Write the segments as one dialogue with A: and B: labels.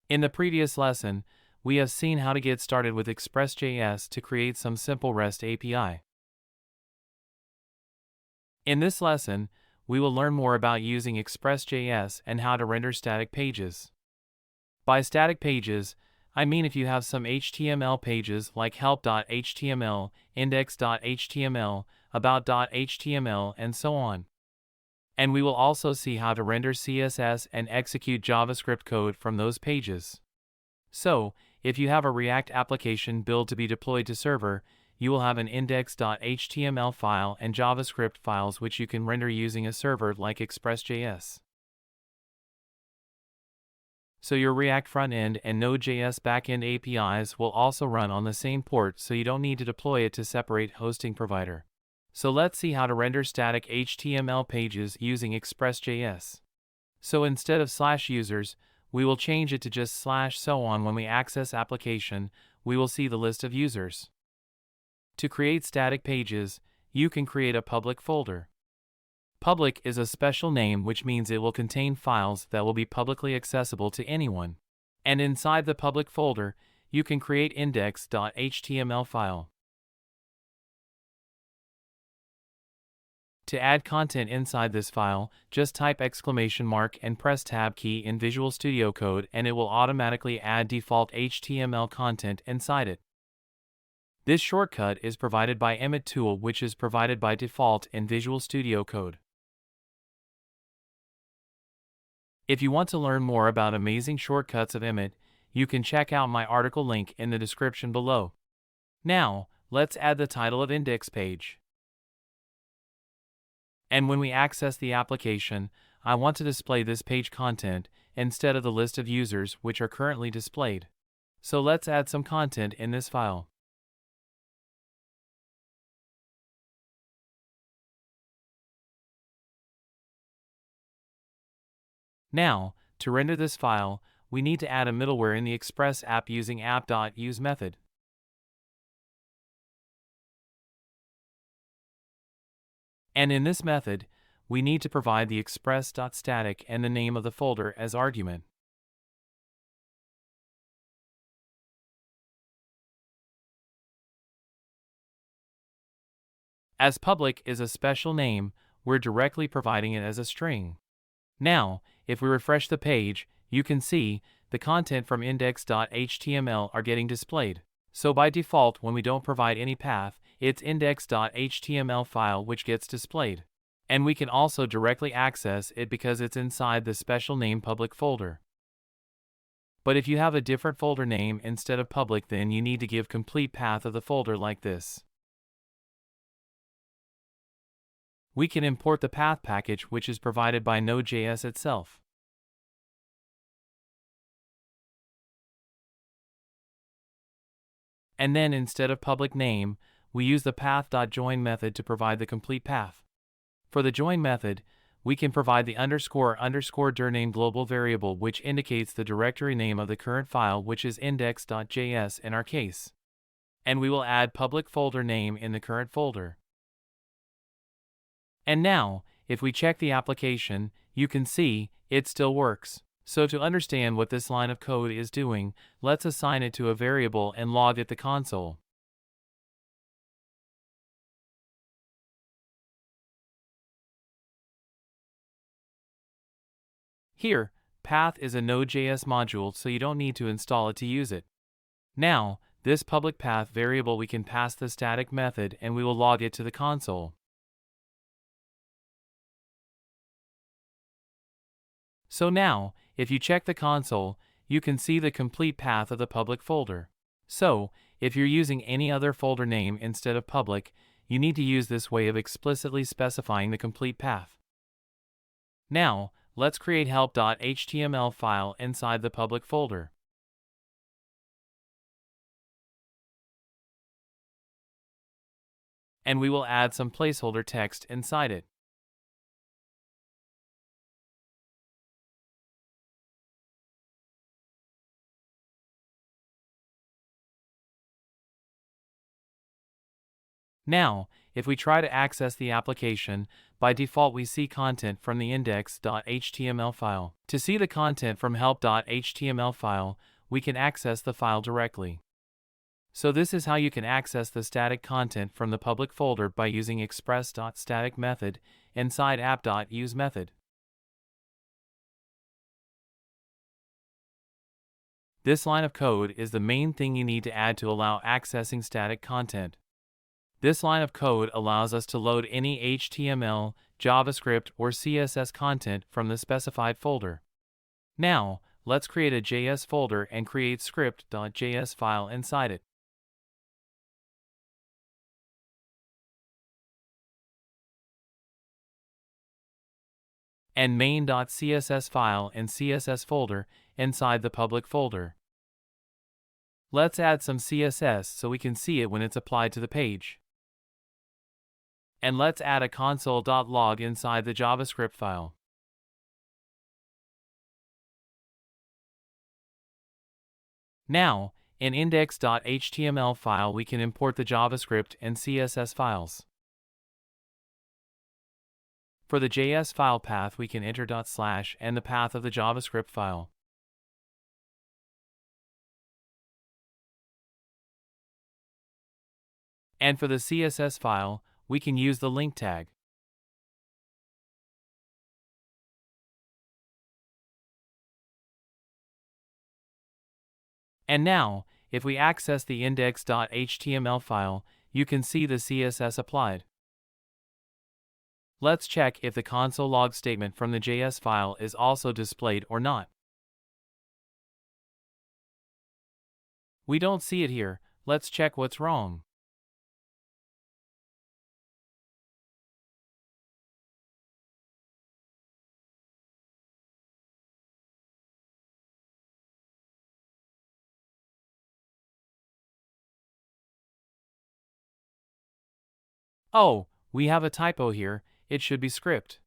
A: In the previous lesson, we have seen how to get started with Express.js to create some simple REST API. In this lesson, we will learn more about using Express.js and how to render static pages. By static pages, I mean if you have some HTML pages like help.html, index.html, about.html, and so on. And we will also see how to render CSS and execute JavaScript code from those pages. So, if you have a React application built to be deployed to server, you will have an index.html file and JavaScript files which you can render using a server like Express.js. So your React frontend and Node.js backend APIs will also run on the same port, so you don't need to deploy it to separate hosting provider. So let's see how to render static HTML pages using Express.js. So instead of /users, we will change it to just /so on. When we access application, we will see the list of users. To create static pages, you can create a public folder. Public is a special name which means it will contain files that will be publicly accessible to anyone. And inside the public folder, you can create index.html file. To add content inside this file, just type exclamation mark and press Tab key in Visual Studio Code and it will automatically add default HTML content inside it. This shortcut is provided by Emmet tool, which is provided by default in Visual Studio Code. If you want to learn more about amazing shortcuts of Emmet, you can check out my article link in the description below. Now, let's add the title of index page. And when we access the application, I want to display this page content instead of the list of users which are currently displayed. So let's add some content in this file. Now, to render this file, we need to add a middleware in the Express app using app.use method. And in this method, we need to provide the express.static and the name of the folder as argument. As public is a special name, we're directly providing it as a string. Now, if we refresh the page, you can see the content from index.html are getting displayed. So by default, when we don't provide any path, it's index.html file which gets displayed. And we can also directly access it because it's inside the special name public folder. But if you have a different folder name instead of public, then you need to give complete path of the folder like this. We can import the path package which is provided by Node.js itself. And then instead of public name, we use the path.join method to provide the complete path. For the join method, we can provide the __dir name global variable which indicates the directory name of the current file, which is index.js in our case. And we will add public folder name in the current folder. And now, if we check the application, you can see it still works. So to understand what this line of code is doing, let's assign it to a variable and log at the console. Here, path is a Node.js module, so you don't need to install it to use it. Now, this public path variable we can pass the static method and we will log it to the console. So now, if you check the console, you can see the complete path of the public folder. So, if you're using any other folder name instead of public, you need to use this way of explicitly specifying the complete path. Now, let's create help.html file inside the public folder. And we will add some placeholder text inside it. Now, if we try to access the application, by default we see content from the index.html file. To see the content from help.html file, we can access the file directly. So this is how you can access the static content from the public folder by using Express.static method inside app.use method. This line of code is the main thing you need to add to allow accessing static content. This line of code allows us to load any HTML, JavaScript, or CSS content from the specified folder. Now, let's create a JS folder and create script.js file inside it. And main.css file and CSS folder inside the public folder. Let's add some CSS so we can see it when it's applied to the page. And let's add a console.log inside the JavaScript file. Now, in index.html file we can import the JavaScript and CSS files. For the JS file path we can enter / and the path of the JavaScript file. And for the CSS file, we can use the link tag. And now, if we access the index.html file, you can see the CSS applied. Let's check if the console log statement from the JS file is also displayed or not. We don't see it here. Let's check what's wrong. Oh, we have a typo here. It should be script.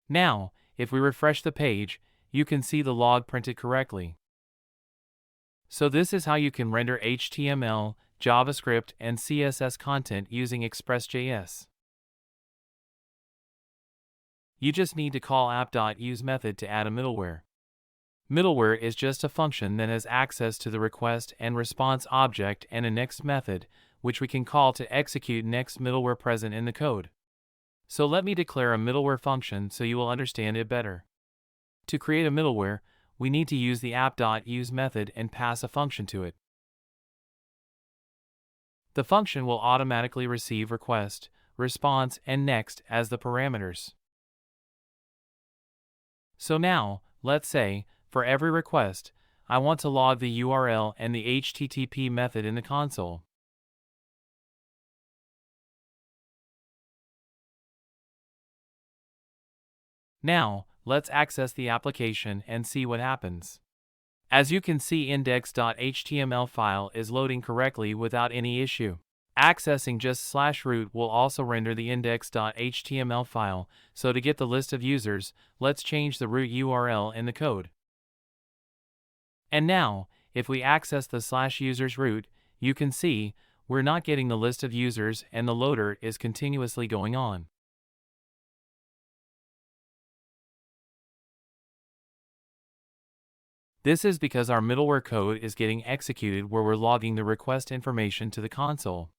A: Now, if we refresh the page, you can see the log printed correctly. So this is how you can render HTML, JavaScript, and CSS content using Express.js. You just need to call app.use method to add a middleware. Middleware is just a function that has access to the request and response object and a next method, which we can call to execute next middleware present in the code. So let me declare a middleware function so you will understand it better. To create a middleware, we need to use the app.use method and pass a function to it. The function will automatically receive request, response, and next as the parameters. So now, let's say, for every request, I want to log the URL and the HTTP method in the console. Now, let's access the application and see what happens. As you can see, index.html file is loading correctly without any issue. Accessing just /root will also render the index.html file, so to get the list of users, let's change the root URL in the code. And now, if we access the /users root, you can see, we're not getting the list of users and the loader is continuously going on. This is because our middleware code is getting executed where we're logging the request information to the console.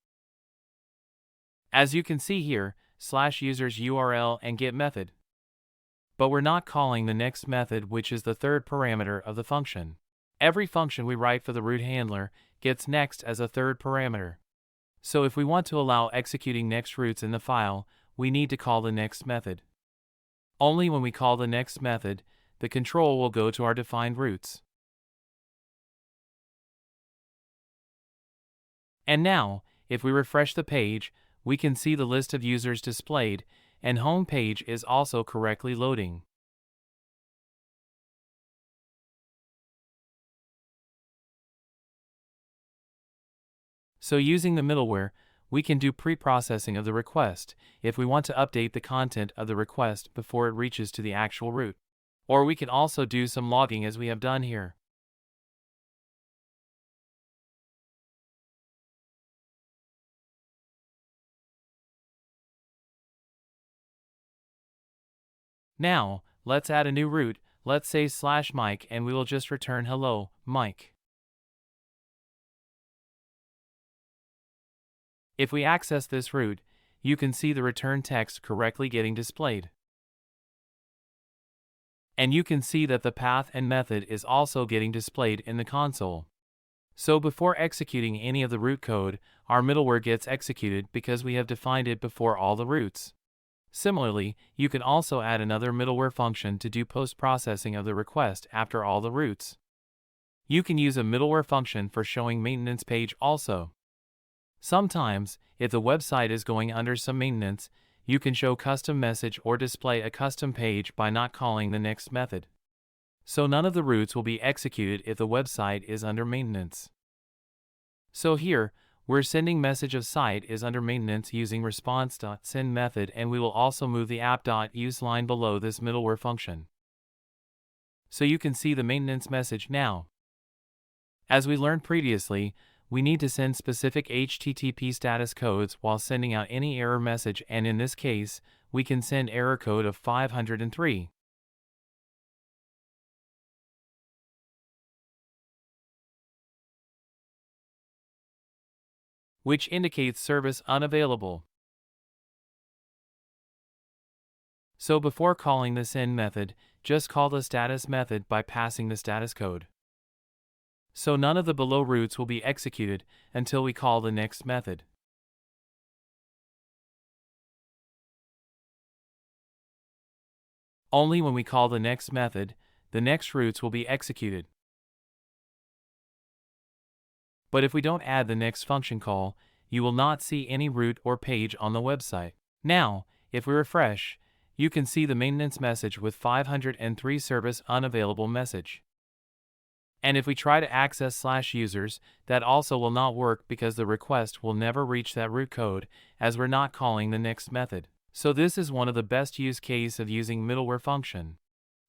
A: As you can see here, /users URL and get method. But we're not calling the next method, which is the third parameter of the function. Every function we write for the root handler gets next as a third parameter. So if we want to allow executing next roots in the file, we need to call the next method. Only when we call the next method, the control will go to our defined roots. And now, if we refresh the page, we can see the list of users displayed, and home page is also correctly loading. So using the middleware, we can do pre-processing of the request if we want to update the content of the request before it reaches to the actual root. Or we can also do some logging as we have done here. Now, let's add a new root, let's say /Mike, and we will just return hello, Mike. If we access this root, you can see the return text correctly getting displayed. And you can see that the path and method is also getting displayed in the console. So before executing any of the root code, our middleware gets executed because we have defined it before all the roots. Similarly, you can also add another middleware function to do post-processing of the request after all the roots. You can use a middleware function for showing maintenance page also. Sometimes, if the website is going under some maintenance, you can show custom message or display a custom page by not calling the next method. So none of the roots will be executed if the website is under maintenance. So here, we're sending message of site is under maintenance using response.send method, and we will also move the app.use line below this middleware function. So you can see the maintenance message now. As we learned previously, we need to send specific HTTP status codes while sending out any error message, and in this case, we can send error code of 503. Which indicates service unavailable. So before calling the send method, just call the status method by passing the status code. So none of the below roots will be executed until we call the next method. Only when we call the next method, the next roots will be executed. But if we don't add the next function call, you will not see any root or page on the website. Now, if we refresh, you can see the maintenance message with 503 service unavailable message. And if we try to access /users, that also will not work because the request will never reach that root code, as we're not calling the next method. So this is one of the best use case of using middleware function.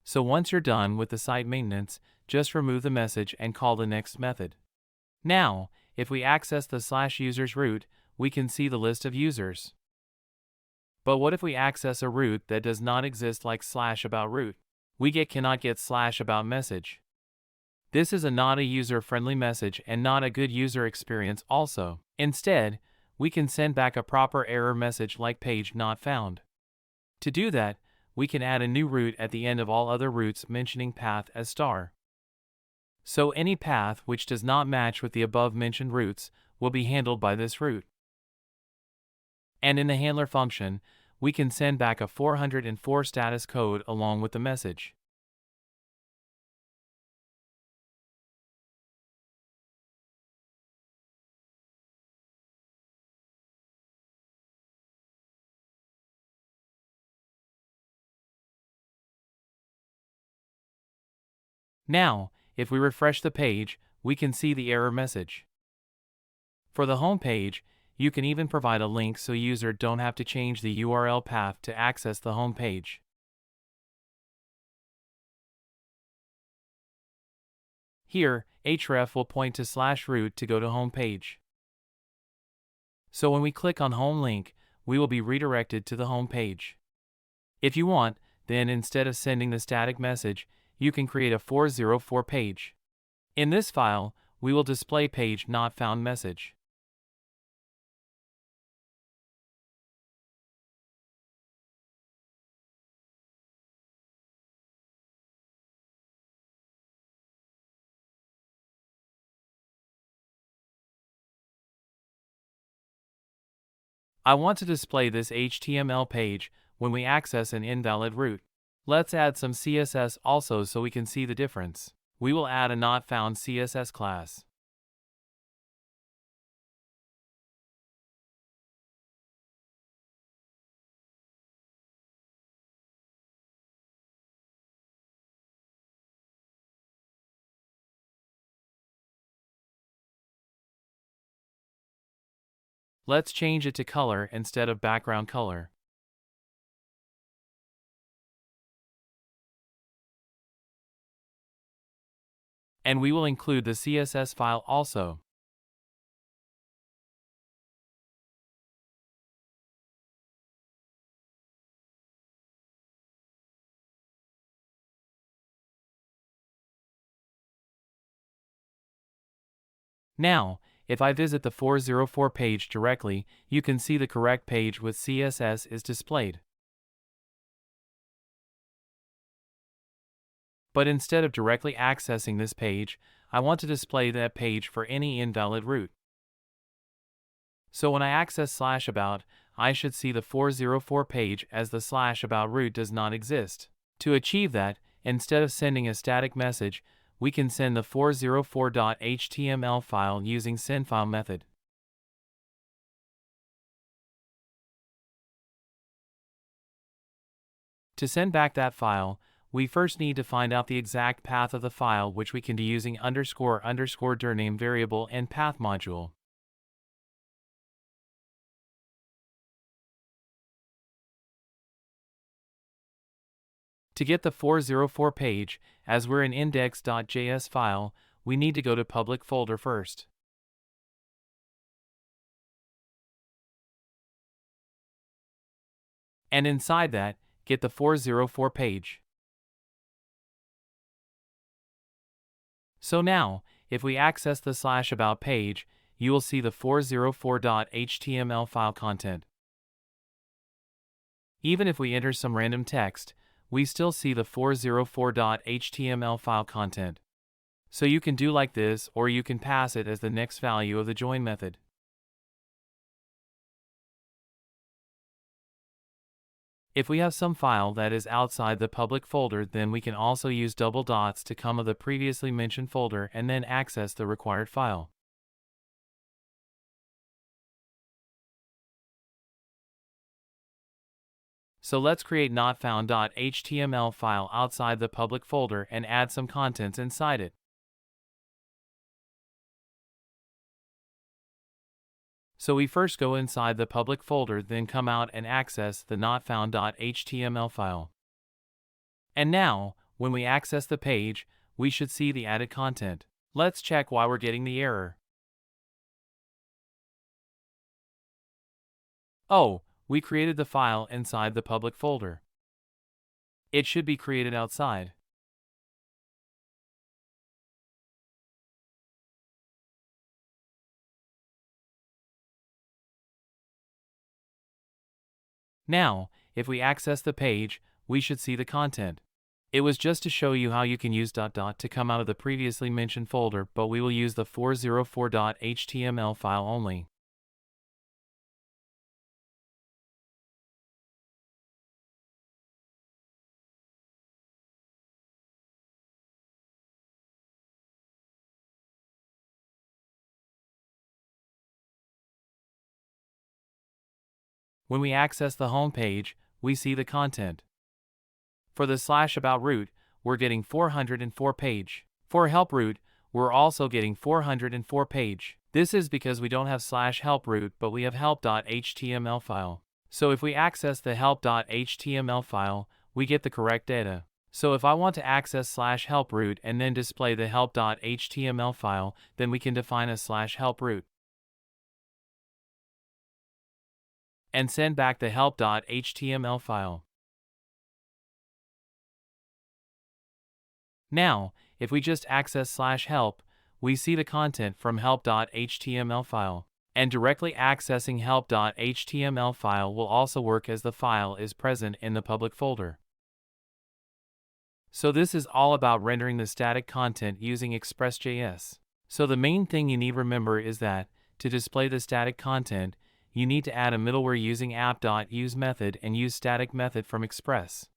A: So once you're done with the site maintenance, just remove the message and call the next method. Now, if we access the /users root, we can see the list of users. But what if we access a root that does not exist, like /about root? We cannot get /about message. This is not a user-friendly message and not a good user experience also. Instead, we can send back a proper error message like page not found. To do that, we can add a new root at the end of all other roots mentioning path as *. So any path which does not match with the above mentioned roots will be handled by this root. And in the handler function, we can send back a 404 status code along with the message. Now, if we refresh the page, we can see the error message. For the home page, you can even provide a link so user don't have to change the URL path to access the home page. Here, href will point to /root to go to home page. So when we click on home link, we will be redirected to the home page. If you want, then instead of sending the static message, you can create a 404 page. In this file, we will display page not found message. I want to display this HTML page when we access an invalid root. Let's add some CSS also so we can see the difference. We will add a not found CSS class. Let's change it to color instead of background color. And we will include the CSS file also. Now, if I visit the 404 page directly, you can see the correct page with CSS is displayed. But instead of directly accessing this page, I want to display that page for any invalid route. So when I access /about, I should see the 404 page as the /about route does not exist. To achieve that, instead of sending a static message, we can send the 404.html file using sendFile method. To send back that file, we first need to find out the exact path of the file, which we can do using __dir_name variable and path module. To get the 404 page, as we're in index.js file, we need to go to public folder first. And inside that, get the 404 page. So now, if we access the /about page, you will see the 404.html file content. Even if we enter some random text, we still see the 404.html file content. So you can do like this, or you can pass it as the next value of the join method. If we have some file that is outside the public folder, then we can also use double dots to come of the previously mentioned folder and then access the required file. So let's create notfound.html file outside the public folder and add some contents inside it. So we first go inside the public folder, then come out and access the notfound.html file. And now, when we access the page, we should see the added content. Let's check why we're getting the error. Oh, we created the file inside the public folder. It should be created outside. Now, if we access the page, we should see the content. It was just to show you how you can use ... to come out of the previously mentioned folder, but we will use the 404.html file only. When we access the home page, we see the content. For the /about route, we're getting 404 page. For help route, we're also getting 404 page. This is because we don't have /help route, but we have help.html file. So if we access the help.html file, we get the correct data. So if I want to access /help route and then display the help.html file, then we can define a /help route and send back the help.html file. Now, if we just access /help, we see the content from help.html file. And directly accessing help.html file will also work as the file is present in the public folder. So this is all about rendering the static content using Express.js. So the main thing you need to remember is that, to display the static content, you need to add a middleware using app.use method and use static method from Express.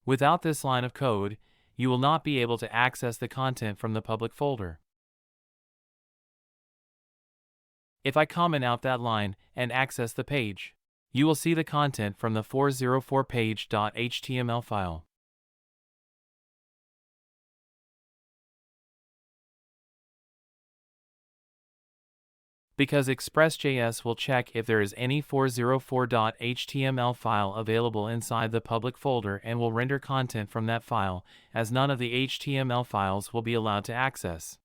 A: Without this line of code, you will not be able to access the content from the public folder. If I comment out that line and access the page, you will see the content from the 404 page.html file. Because Express.js will check if there is any 404.html file available inside the public folder and will render content from that file, as none of the HTML files will be allowed to access.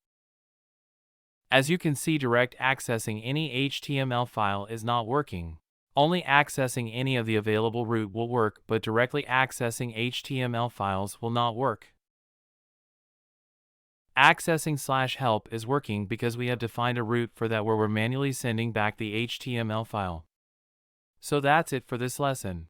A: As you can see, direct accessing any HTML file is not working. Only accessing any of the available route will work, but directly accessing HTML files will not work. Accessing/help is working because we have defined a route for that where we're manually sending back the HTML file. So that's it for this lesson.